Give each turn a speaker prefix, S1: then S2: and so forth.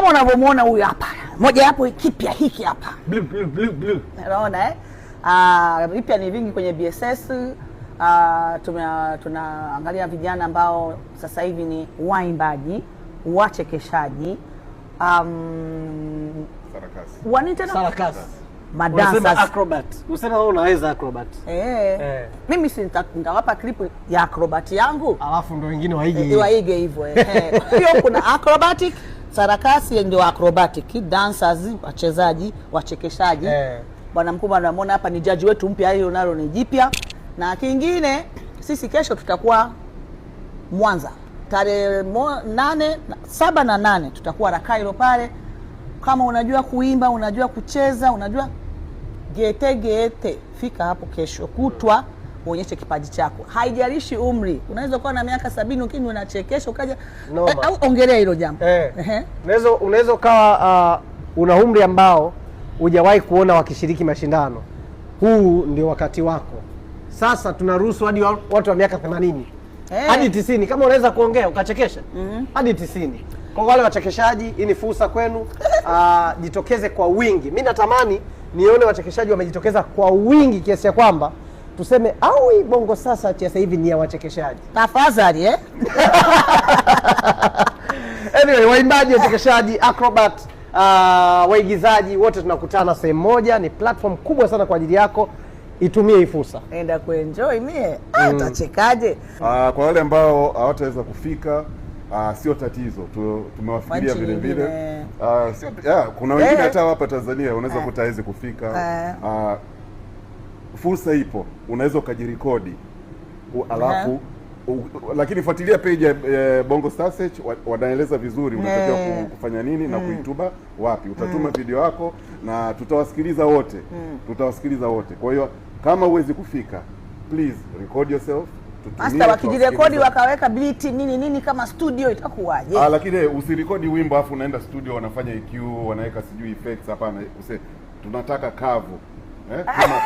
S1: kama unavyomuona huyu hapa. Moja hapo kipya hiki hapa.
S2: Blue.
S1: Unaona vipya ni vingi kwenye BSS. Tunaangalia vijana ambao sasa hivi ni waimbaji, wachekeshaji,
S2: sarakasi.
S1: Madansa
S2: acrobat. Usema wewe unaweza acrobat.
S1: Mimi si nitawapa clip ya acrobat yangu.
S2: Alafu ndio wengine waige
S1: hivyo. Hiyo kuna acrobatic, sarakasi ndio acrobatic, dancers, wachezaji, wachekeshaji. Bwana mkubwa anamwona hapa ni judge wetu mpya, hiyo nalo ni jipya. Na kingine sisi kesho tutakuwa Mwanza. Tarehe 7 na 8 tutakuwa Rakailo pale. Kama unajua kuimba, unajua kucheza, unajua gete, fika hapo kesho kutwa uonyeshe kipaji chako. Haijalishi umri. Unaweza kuwa na miaka 70 lakini unachekesha ukaja au ongelea hilo jambo.
S2: Unaweza ukawa una umri ambao hujawahi kuona wakishiriki mashindano. Huu ndio wakati wako. Sasa tunaruhusu hadi watu wa miaka 80. Hadi 90 kama unaweza kuongea ukachekesha. Hadi 90. Kwa wale wachekeshaji, hii ni fursa kwenu. Jitokeze kwa wingi. Mimi natamani nione wachekeshaji wamejitokeza kwa wingi kiasi ya kwamba tuseme au Bongo sasa sasa hivi ni ya wachekeshaji.
S1: Tafadhali
S2: Anyway, waimbaji, wachekeshaji, acrobat, waigizaji wote tunakutana sehemu moja. Ni platform kubwa sana kwa ajili yako. Itumie hii fursa.
S1: Enda kuenjoy mie. Atachekaje?
S3: Kwa wale ambao hawataweza kufika, sio tatizo. Tumewafikiria vile vile. Kuna wengine hata hapa Tanzania unaweza kutaweza kufika. Fursa ipo. Unaweza ukajirekodi. Alafu lakini fuatilia page ya Bongo Star Search, wanaeleza vizuri unatakiwa kufanya nini na kuituba wapi. Utatuma video yako na tutawasikiliza wote. Kwa hiyo kama huwezi kufika, please record yourself.
S1: Hata wakijirekodi wakaweka beat nini kama studio itakuwaje?
S3: Lakini usirekodi wimbo afu unaenda studio wanafanya EQ, wanaweka sijui effects. Hapana, tunataka kavu. Kama